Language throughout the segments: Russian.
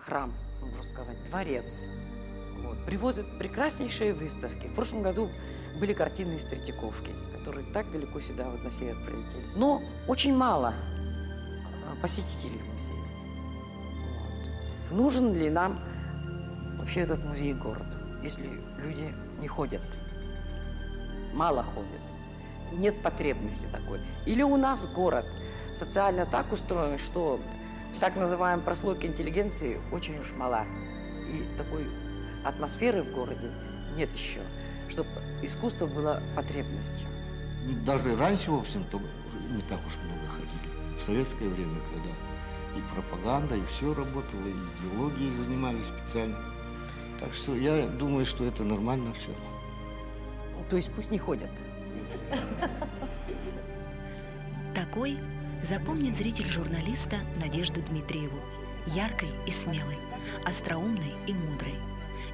храм, можно сказать, дворец. Вот. Привозят прекраснейшие выставки. В прошлом году были картины из Третьяковки, которые так далеко сюда, вот на север прилетели. Но очень мало посетителей в музее. Вот. Нужен ли нам вообще этот музей городу, если люди не ходят, мало ходят, нет потребности такой? Или у нас город социально так устроен, что так называемая прослойка интеллигенции очень уж мала, и такой атмосферы в городе нет еще, чтобы искусство было потребностью. Даже раньше, в общем-то, не так уж много ходили. В советское время, когда и пропаганда, и все работало, и идеологией занимались специально. Так что я думаю, что это нормально все. То есть пусть не ходят. Такой запомнит зритель журналиста Надежду Дмитриеву. Яркой и смелой, остроумной и мудрой.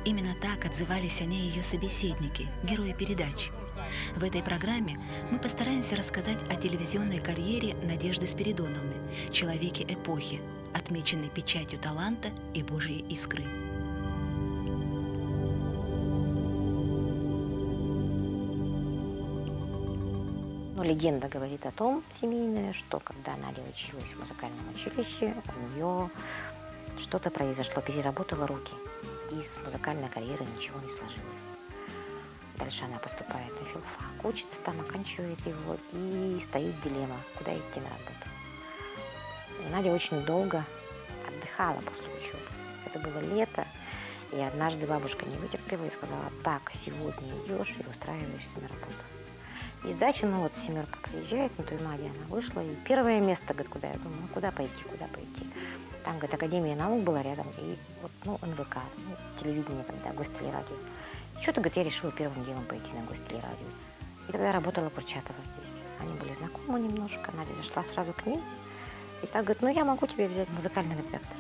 Именно так отзывались о ней ее собеседники, герои передач. В этой программе мы постараемся рассказать о телевизионной карьере Надежды Спиридоновны, человеке эпохи, отмеченной печатью таланта и Божьей искры. Но легенда говорит о том, семейная, что когда Надя училась в музыкальном училище, у нее что-то произошло, переработала руки. И с музыкальной карьерой ничего не сложилось. Дальше она поступает на филфак, учится там, оканчивает его, и стоит дилемма, куда идти на работу. И Надя очень долго отдыхала после учебы. Это было лето, и однажды бабушка не вытерпела и сказала: так, сегодня идешь и устраиваешься на работу. И сдача, ну вот семерка приезжает, на той маде она вышла, и первое место, говорит, куда я думаю, ну куда пойти, куда пойти. Там, говорит, Академия наук была рядом, и вот, ну, НВК, ну, телевидение тогда, гостелерадио. Что-то, говорит, я решила первым делом пойти на гостелерадио. И тогда работала Курчатова здесь. Они были знакомы немножко, Надя зашла сразу к ней. И так говорит: ну, я могу тебе взять музыкальный редактор.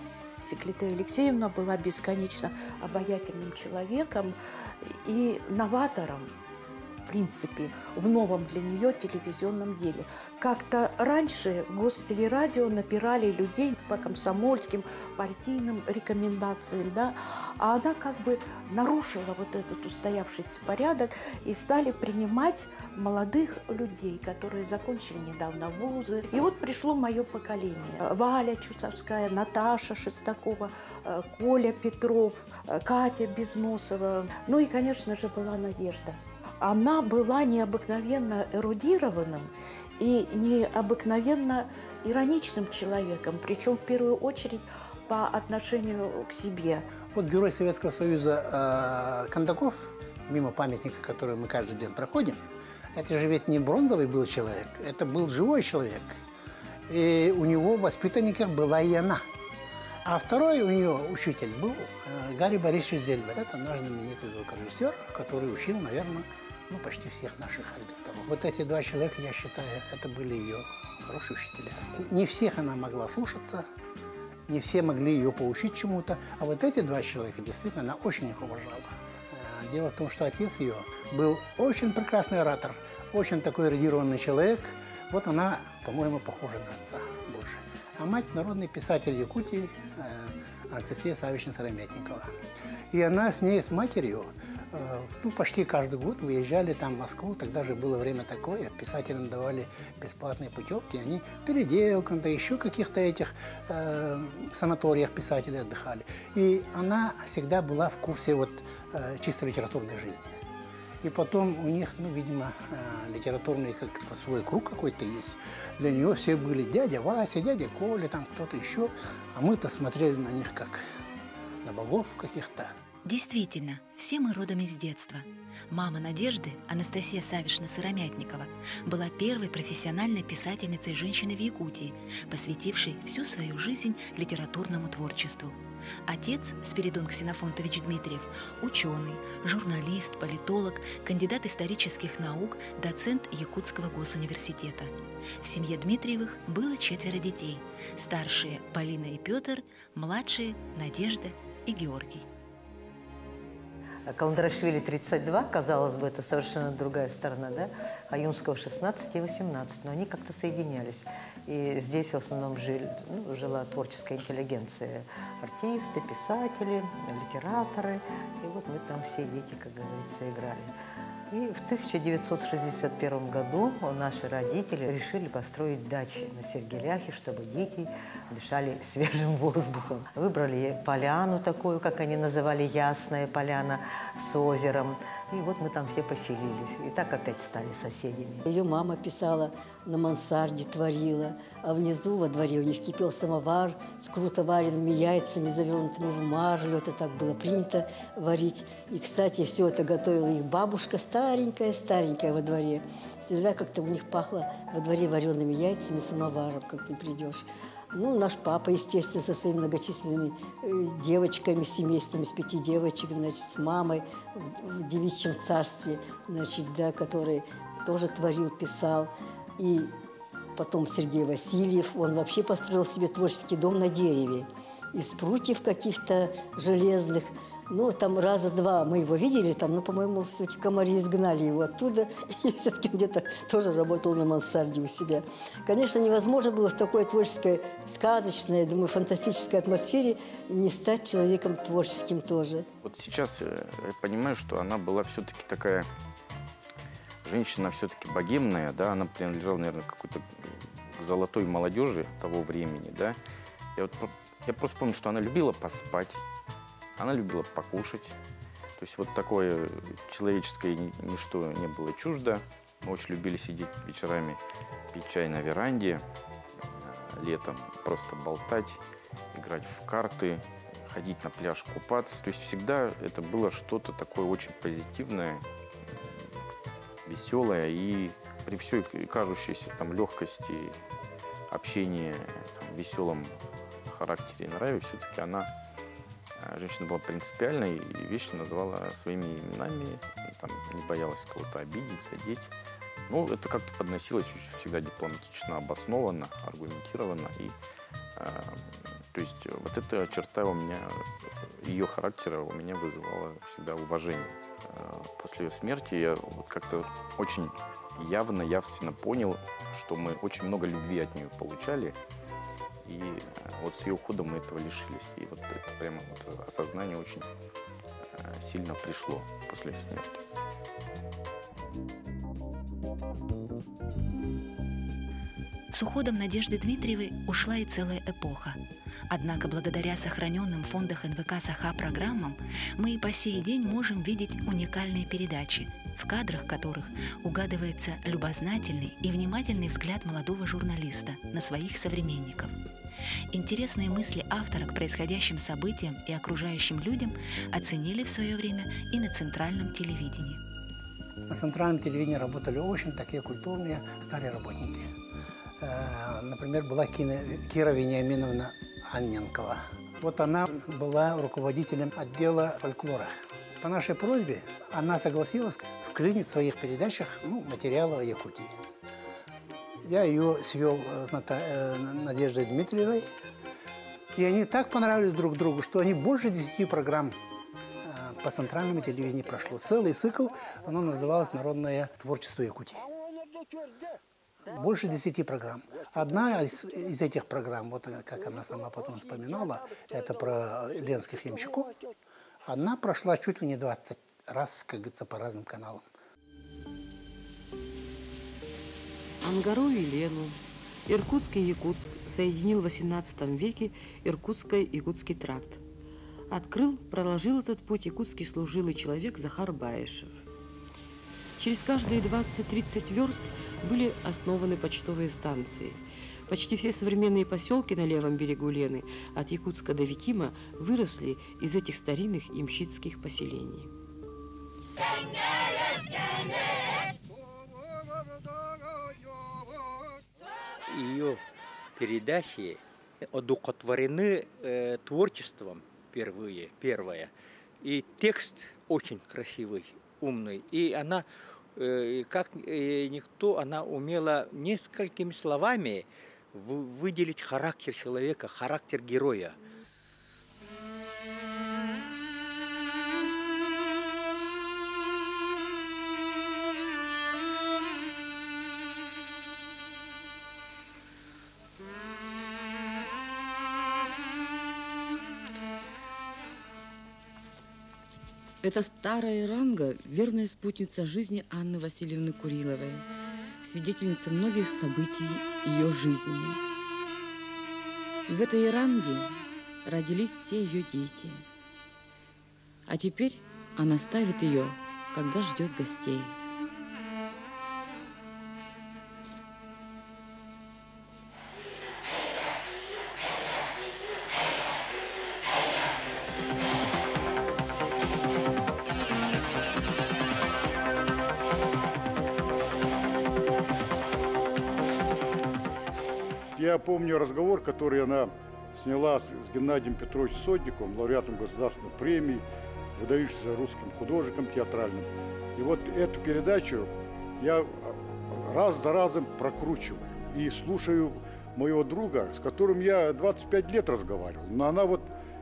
Клейтея Алексеевна была бесконечно обаятельным человеком и новатором, в принципе, в новом для нее телевизионном деле. Как-то раньше в гостелерадио напирали людей по комсомольским, партийным рекомендациям, да, а она как бы нарушила вот этот устоявшийся порядок, и стали принимать молодых людей, которые закончили недавно вузы. И вот пришло мое поколение. Валя Чусовская, Наташа Шестакова, Коля Петров, Катя Безносова. Ну и, конечно же, была Надежда. Она была необыкновенно эрудированным и необыкновенно ироничным человеком, причем в первую очередь по отношению к себе. Вот герой Советского Союза Кондаков, мимо памятника, который мы каждый день проходим, это же ведь не бронзовый был человек, это был живой человек. И у него в воспитанниках была и она. А второй у нее учитель был Гарри Борисович Зельбер. Это наш знаменитый звукорежиссер, который учил, наверное, ну, почти всех наших редакторов. Вот эти два человека, я считаю, это были ее хорошие учителя. Не всех она могла слушаться, не все могли ее поучить чему-то, а вот эти два человека, действительно, она очень их уважала. Дело в том, что отец ее был очень прекрасный оратор, очень такой эрудированный человек. Вот она, по-моему, похожа на отца больше. А мать – народный писатель Якутии Анастасия Савична Сыромятникова. И она с ней, с матерью, ну, почти каждый год выезжали там в Москву. Тогда же было время такое, писателям давали бесплатные путевки. Они в Переделках, да еще каких-то этих санаториях писатели отдыхали. И она всегда была в курсе вот чисто литературной жизни. И потом у них, ну, видимо, литературный как-то свой круг какой-то есть. Для нее все были дядя Вася, дядя Коля, там кто-то еще. А мы-то смотрели на них как на богов каких-то. Действительно, все мы родом из детства. Мама Надежды, Анастасия Савишна Сыромятникова, была первой профессиональной писательницей женщины в Якутии, посвятившей всю свою жизнь литературному творчеству. Отец, Спиридон Ксенофонтович Дмитриев, ученый, журналист, политолог, кандидат исторических наук, доцент Якутского госуниверситета. В семье Дмитриевых было 4 детей. Старшие – Полина и Петр, младшие – Надежда и Георгий. Каландрашвили 32, казалось бы, это совершенно другая сторона, да? А Юнского 16 и 18, но они как-то соединялись. И здесь в основном жила творческая интеллигенция. Артисты, писатели, литераторы. И вот мы там все дети, как говорится, играли. И в 1961 году наши родители решили построить дачи на Сергеляхе, чтобы дети дышали свежим воздухом. Выбрали поляну такую, как они называли, Ясная поляна с озером. И вот мы там все поселились. И так опять стали соседями. Ее мама писала на мансарде, творила, а внизу во дворе у них кипел самовар с круто вареными яйцами, завернутыми в марлю. Это так было принято варить. И, кстати, все это готовила их бабушка, старенькая во дворе. Всегда как-то у них пахло во дворе вареными яйцами, самоваром, как не придешь. Ну, наш папа, естественно, со своими многочисленными девочками, семейством из 5 девочек, значит, с мамой в девичьем царстве, значит, да, который тоже творил, писал. И потом Сергей Васильев, он вообще построил себе творческий дом на дереве из прутьев каких-то железных. Ну, там раза два мы его видели, там, но, по-моему, все-таки комари изгнали его оттуда, и все-таки где-то тоже работал на мансарде у себя. Конечно, невозможно было в такой творческой, сказочной, я думаю, фантастической атмосфере не стать человеком творческим тоже. Вот сейчас я понимаю, что она была все-таки такая женщина все-таки богемная, да, она принадлежала, наверное, какой-то золотой молодежи того времени, да. Я просто помню, что она любила поспать. Она любила покушать. То есть вот такое человеческое ничто не было чуждо. Мы очень любили сидеть вечерами, пить чай на веранде, летом просто болтать, играть в карты, ходить на пляж купаться. То есть всегда это было что-то такое очень позитивное, веселое. И при всей кажущейся там легкости общения, веселом характере и нраве, все-таки женщина была принципиальной и вещи называла своими именами, там, не боялась кого-то обидеть, задеть. Ну, это как-то подносилось всегда дипломатично, обоснованно, аргументированно. И, то есть вот эта черта у меня, ее характера у меня вызывала всегда уважение. После ее смерти я вот как-то очень явственно понял, что мы очень много любви от нее получали. И вот с ее уходом мы этого лишились. И вот это прямо вот осознание очень сильно пришло после ее смерти. С уходом Надежды Дмитриевой ушла и целая эпоха. Однако благодаря сохраненным в фондах НВК САХА программам мы и по сей день можем видеть уникальные передачи, в кадрах которых угадывается любознательный и внимательный взгляд молодого журналиста на своих современников. Интересные мысли автора к происходящим событиям и окружающим людям оценили в свое время и на центральном телевидении. На центральном телевидении работали очень такие культурные старые работники. Например, была Кира Вениаминовна Анненкова. Вот она была руководителем отдела фольклора. По нашей просьбе она согласилась вклинить в своих передачах материалы о Якутии. Я ее свел с Надеждой Дмитриевой, и они так понравились друг другу, что они больше 10 программ по центральному телевидению прошло. Целый цикл, оно называлось «Народное творчество Якутии». Больше 10 программ. Одна из этих программ, вот как она сама потом вспоминала, это про ленских ямщиков. Одна прошла чуть ли не 20 раз, как говорится, по разным каналам. Ангару и Лену, Иркутск и Якутск соединил в XVIII веке Иркутско-Якутский тракт. Открыл, проложил этот путь якутский служилый человек Захар Баишев. Через каждые 20-30 верст были основаны почтовые станции. Почти все современные поселки на левом берегу Лены, от Якутска до Витима, выросли из этих старинных ямщицких поселений. Ее передачи одухотворены творчеством первое. И текст очень красивый, умный. И она, как никто, она умела несколькими словами выделить характер человека, характер героя. Это старая Иранга, верная спутница жизни Анны Васильевны Куриловой, свидетельница многих событий ее жизни. В этой Иранге родились все ее дети. А теперь она ставит ее, когда ждет гостей. Я помню разговор, который она сняла с Геннадием Петровичем Сотниковым, лауреатом государственной премии, выдающимся русским художником театральным. И вот эту передачу я раз за разом прокручиваю и слушаю моего друга, с которым я 25 лет разговаривал. Но она вот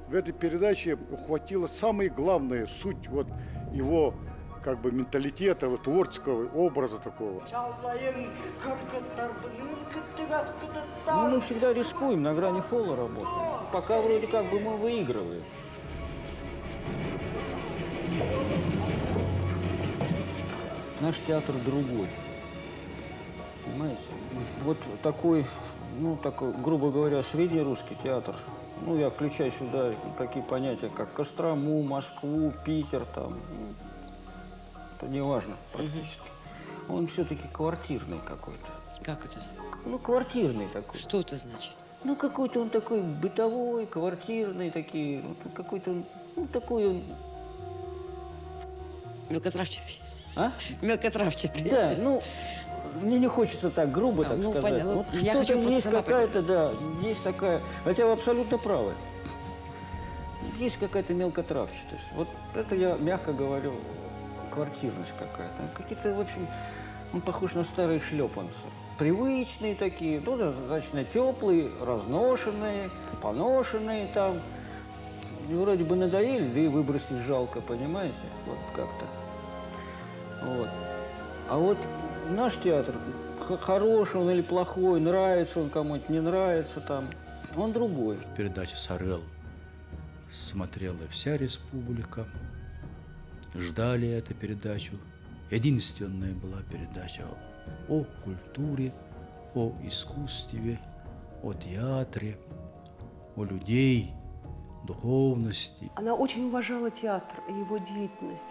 в этой передаче ухватила самые главные суть вот его как бы менталитета, вот, творческого образа такого. Ну, мы всегда рискуем, на грани фола работаем. Пока вроде как бы мы выигрываем. Наш театр другой. Понимаете? Вот такой, ну, такой, грубо говоря, среднерусский театр. Ну, я включаю сюда такие понятия, как Кострому, Москву, Питер, там. Это не важно практически. Он все-таки квартирный какой-то. Как это? Ну, квартирный такой. Что это значит? Ну, какой-то он такой бытовой, квартирный, такие, ну, какой-то, ну, такой он... Мелкотравчатый. А? Мелкотравчатый. Да, ну, мне не хочется так грубо так сказать. Понятно. Вот Я хочу есть какая-то, да, есть такая, хотя вы абсолютно правы. Есть какая-то мелкотравчатость. Вот это я, мягко говорю, квартирность какая-то. Какие-то, в общем, он похож на старые шлепанцы. Привычные такие, ну, достаточно теплые, разношенные, поношенные там. И вроде бы надоели, да и выбросить жалко, понимаете? Вот как-то. Вот. А вот наш театр, хороший он или плохой, нравится он кому-нибудь, не нравится там, он другой. Передача «Сарел» смотрела вся республика. Ждали эту передачу. Единственная была передача о культуре, о искусстве, о театре, о людей, духовности. Она очень уважала театр и его деятельность,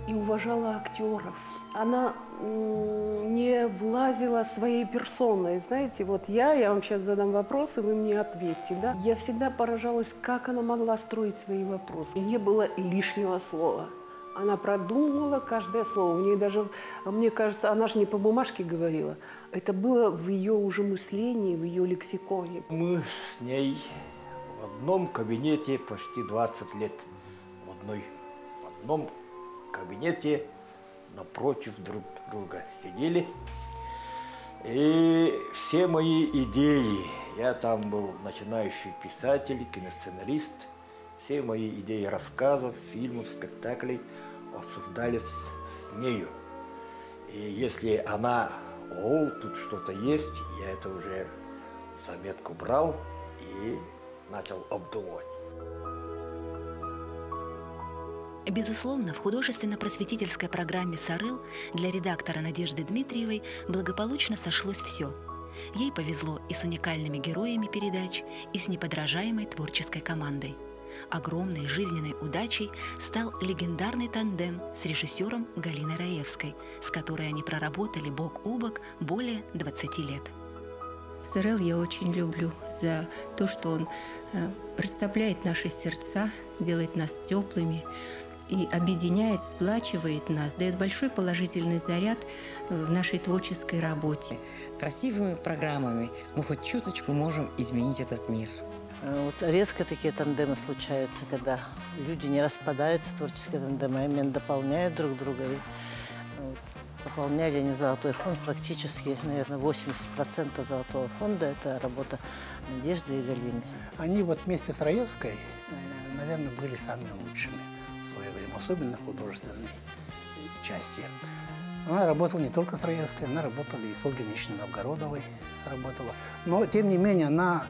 и уважала актеров. Она не влазила своей персоной. Знаете, вот я вам сейчас задам вопрос, и вы мне ответьте. Да? Я всегда поражалась, как она могла строить свои вопросы. Не было лишнего слова. Она продумывала каждое слово. В ней даже, мне кажется, она же не по бумажке говорила. Это было в ее уже мыслении, в ее лексиконе. Мы с ней в одном кабинете почти 20 лет. В одном кабинете напротив друг друга сидели. И все мои идеи, я там был начинающий писатель, киносценарист, все мои идеи рассказов, фильмов, спектаклей обсуждались с нею. И если она, о, тут что-то есть, я это уже заметку брал и начал обдумывать. Безусловно, в художественно-просветительской программе «Сарыл» для редактора Надежды Дмитриевой благополучно сошлось все. Ей повезло и с уникальными героями передач, и с неподражаемой творческой командой. Огромной жизненной удачей стал легендарный тандем с режиссером Галиной Раевской, с которой они проработали бок о бок более 20 лет. «Сарыл» я очень люблю за то, что он растопляет наши сердца, делает нас теплыми и объединяет, сплачивает нас, дает большой положительный заряд в нашей творческой работе. Красивыми программами мы хоть чуточку можем изменить этот мир. Вот редко такие тандемы случаются, когда люди не распадаются, творческие тандемы, а именно дополняют друг друга. И, вот, пополняли они «Золотой фонд» практически, наверное, 80% «Золотого фонда» – это работа Надежды и Галины. Они вот вместе с Раевской, наверное, были самыми лучшими в свое время, особенно в художественной части. Она работала не только с Раевской, она работала и с Ольгой Ильиничной Новгородовой. Работала. Но, тем не менее, она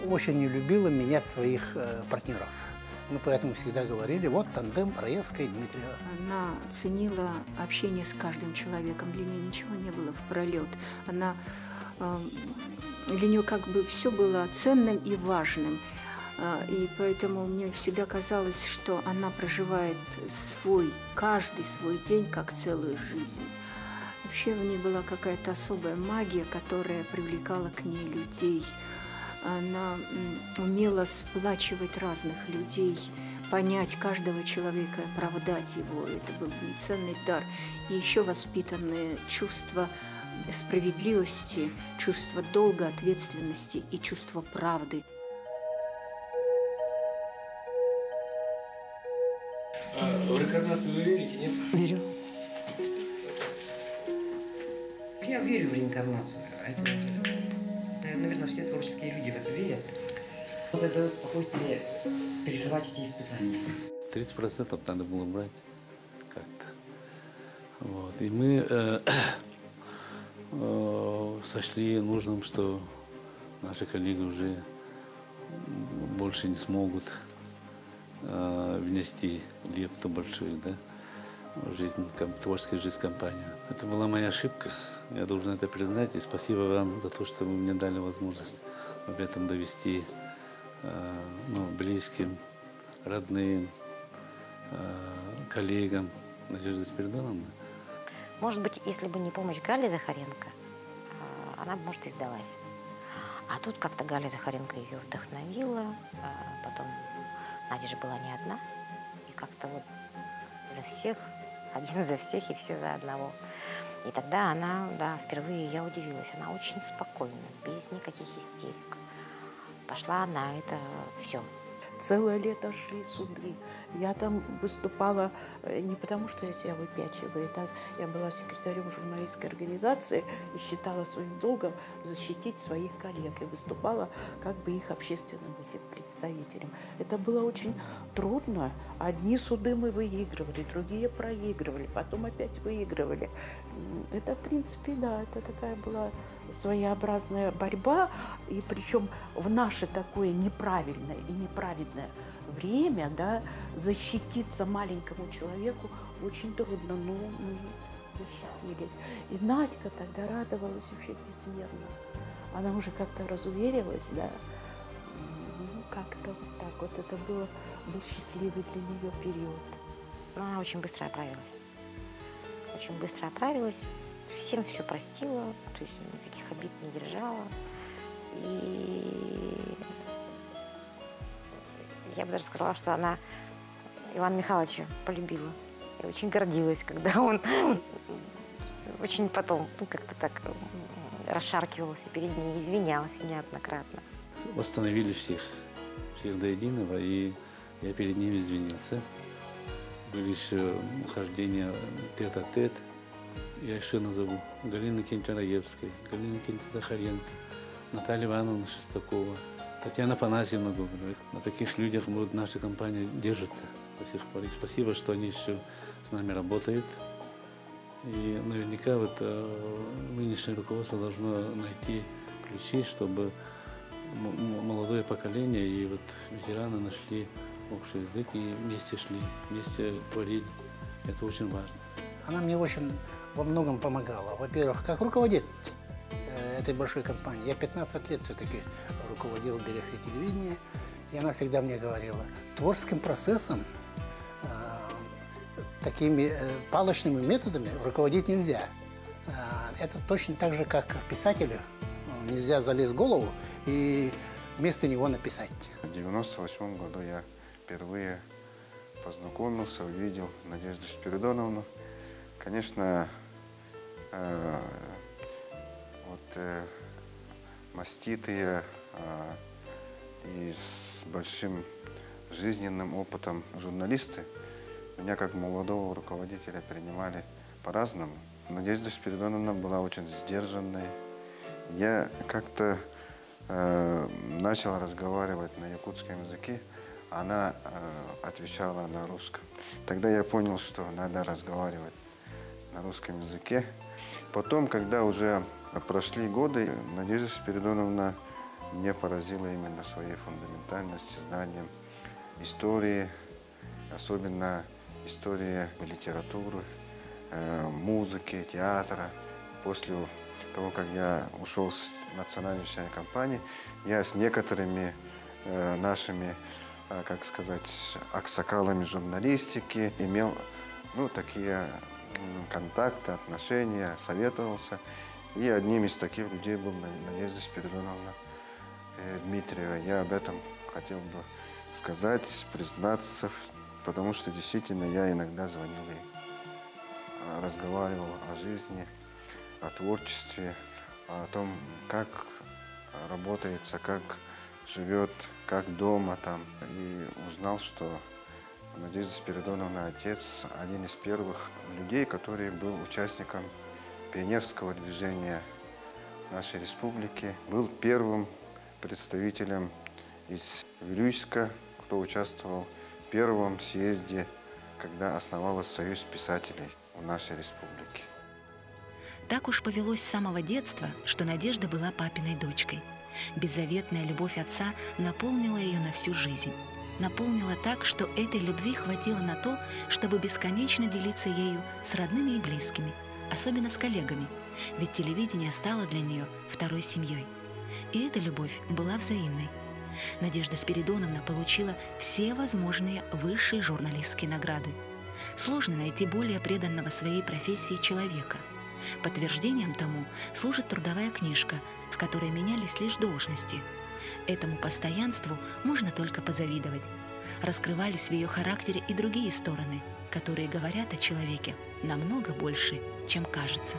очень не любила менять своих партнеров. Мы поэтому всегда говорили, вот тандем Раевская и Дмитриева. Она ценила общение с каждым человеком. Для нее ничего не было в пролет. Для нее как бы все было ценным и важным. И поэтому мне всегда казалось, что она проживает каждый свой день как целую жизнь. Вообще в ней была какая-то особая магия, которая привлекала к ней людей. Она умела сплачивать разных людей, понять каждого человека, оправдать его. Это был ценный дар. И еще воспитанное чувство справедливости, чувство долга, ответственности и чувство правды. В реинкарнацию вы верите, нет? Верю. Я верю в реинкарнацию. Это уже, наверное, все творческие люди в это верят. Вот это дает спокойствие переживать эти испытания. 30% надо было брать как-то. Вот. И мы сочли нужным, что наши коллеги уже больше не смогут внести лепту большую, да, в жизнь, творческую жизнь компании. Это была моя ошибка. Я должен это признать. И спасибо вам за то, что вы мне дали возможность об этом довести близким, родным, коллегам Надежды Спиридоновны. Может быть, если бы не помощь Гали Захаренко, она бы, может, и сдалась. А тут как-то Галя Захаренко ее вдохновила, потом Надя же была не одна, и как-то вот за всех, один за всех и все за одного. И тогда она, да, впервые я удивилась, она очень спокойно, без никаких истерик. Пошла на это все. Целое лето шли суды. Я там выступала не потому, что я себя выпячиваю. Я была секретарем журналистской организации и считала своим долгом защитить своих коллег. И выступала как бы их общественным представителем. Это было очень трудно. Одни суды мы выигрывали, другие проигрывали, потом опять выигрывали. Это, в принципе, да, это такая была своеобразная борьба. И причем в наше такое неправильное и неправедное время, да, защититься маленькому человеку очень трудно, но мы защитились. И Надька тогда радовалась вообще безмерно. Она уже как-то разуверилась, да, как-то вот так вот. Это был счастливый для нее период. Но она очень быстро оправилась. Очень быстро оправилась, всем все простила, то есть никаких обид не держала. И я бы даже сказала, что она Ивана Михайловича полюбила. И очень гордилась, когда он очень потом как-то так расшаркивался перед ней, извинялся неоднократно. Восстановили всех до единого, и я перед ними извинился. Были еще хождения тет-а-тет. Я еще назову Галина Кентя-Раевская, Галина Кентя-Захаренко, Наталья Ивановна Шестакова, Татьяна Афанасьевна Гоголева. На таких людях вот, наша компания держится до сих пор. И спасибо, что они еще с нами работают. И наверняка вот, нынешнее руководство должно найти ключи, чтобы молодое поколение и вот, ветераны нашли общий язык и вместе шли, вместе творили. Это очень важно. Она мне очень во многом помогала. Во-первых, как руководитель этой большой компании. Я 15 лет все-таки руководил дирекцией телевидения, и она всегда мне говорила, творческим процессом такими палочными методами руководить нельзя. Это точно так же, как писателю. Нельзя залезть в голову и вместо него написать. В 1998 году я впервые познакомился, увидел Надежду Спиридоновну. Конечно, маститые и с большим жизненным опытом журналисты меня как молодого руководителя принимали по-разному. Надежда Спиридоновна была очень сдержанной. Я как-то начал разговаривать на якутском языке, она отвечала на русском. Тогда я понял, что надо разговаривать на русском языке. Потом, когда уже прошли годы, Надежда Спиридоновна меня поразила именно своей фундаментальностью, знанием истории, особенно истории литературы, музыки, театра. После того, как я ушел с национальной вещательной компании, я с некоторыми нашими, как сказать, аксакалами журналистики имел такие контакты, отношения, советовался. И одним из таких людей был Надежда Спиридоновна Дмитриева. Я об этом хотел бы сказать, признаться, потому что действительно я иногда звонил ей, разговаривал о жизни, о творчестве, о том, как работается, как живет, как дома там. И узнал, что Надежда Спиридоновна, отец, один из первых людей, который был участником пионерского движения нашей республики, был первым представителем из Вилюйска, кто участвовал в первом съезде, когда основался Союз писателей в нашей республике. Так уж повелось с самого детства, что Надежда была папиной дочкой. Беззаветная любовь отца наполнила ее на всю жизнь. Наполнила так, что этой любви хватило на то, чтобы бесконечно делиться ею с родными и близкими, особенно с коллегами, ведь телевидение стало для нее второй семьей. И эта любовь была взаимной. Надежда Спиридоновна получила все возможные высшие журналистские награды. Сложно найти более преданного своей профессии человека. Подтверждением тому служит трудовая книжка, в которой менялись лишь должности. Этому постоянству можно только позавидовать. Раскрывались в ее характере и другие стороны, которые говорят о человеке намного больше, чем кажется.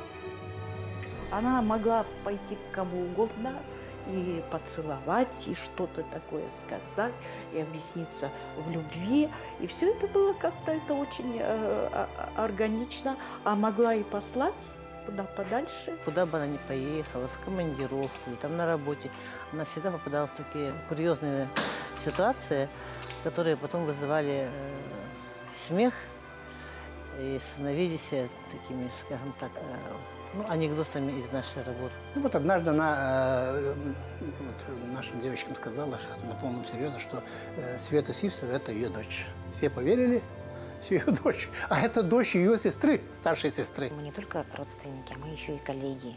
Она могла пойти к кому угодно и поцеловать, и что-то такое сказать, и объясниться в любви. И все это было как-то очень органично. А могла и послать куда подальше. Куда бы она ни поехала, в командировку, там на работе, она всегда попадала в такие курьезные ситуации, которые потом вызывали смех и становились такими, скажем так, анекдотами из нашей работы. Вот однажды она нашим девочкам сказала на полном серьезе, что Света Сивцева – это ее дочь. Все поверили, все ее дочь. А это дочь ее сестры, старшей сестры. Мы не только родственники, а мы еще и коллеги.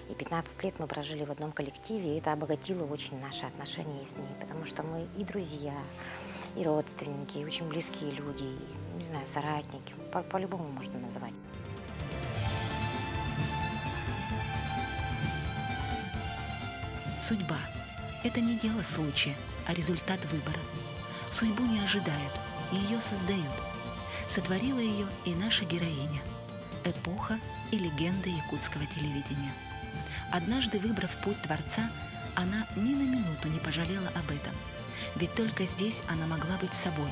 И 15 лет мы прожили в одном коллективе, и это обогатило очень наши отношения с ней, потому что мы и друзья, и родственники, и очень близкие люди, и, не знаю, соратники, по-любому можно назвать. Судьба – это не дело случая, а результат выбора. Судьбу не ожидают, ее создают. Сотворила ее и наша героиня. Эпоха и легенда якутского телевидения. Однажды, выбрав путь Творца, она ни на минуту не пожалела об этом. Ведь только здесь она могла быть собой.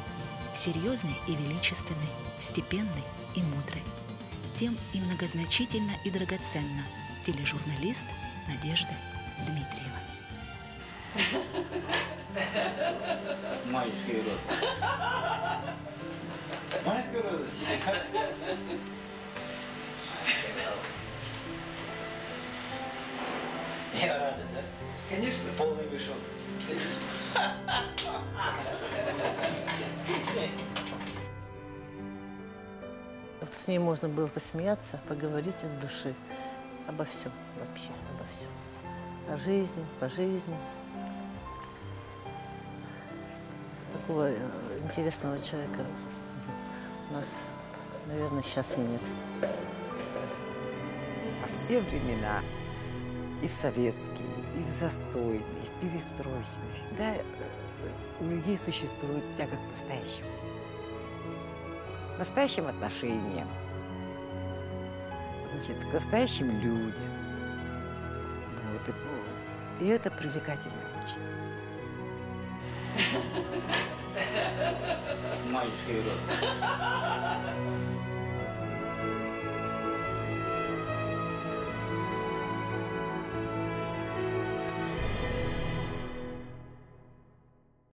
Серьезной и величественной, степенной и мудрой. Тем и многозначительно и драгоценно тележурналист Надежда Дмитриева. Майские розы. Майская роза. Я рада, да? Конечно. Полный мешок. Вот с ней можно было посмеяться, поговорить от души обо всем, вообще обо всем. О жизни, по жизни. Такого интересного человека у нас, наверное, сейчас и нет. Во все времена, и в советские, и в застойные, и в перестроечные, всегда у людей существует тяга к настоящему. Настоящим отношениям, значит, к настоящим людям. Вот, и это привлекательно очень. Майские розы.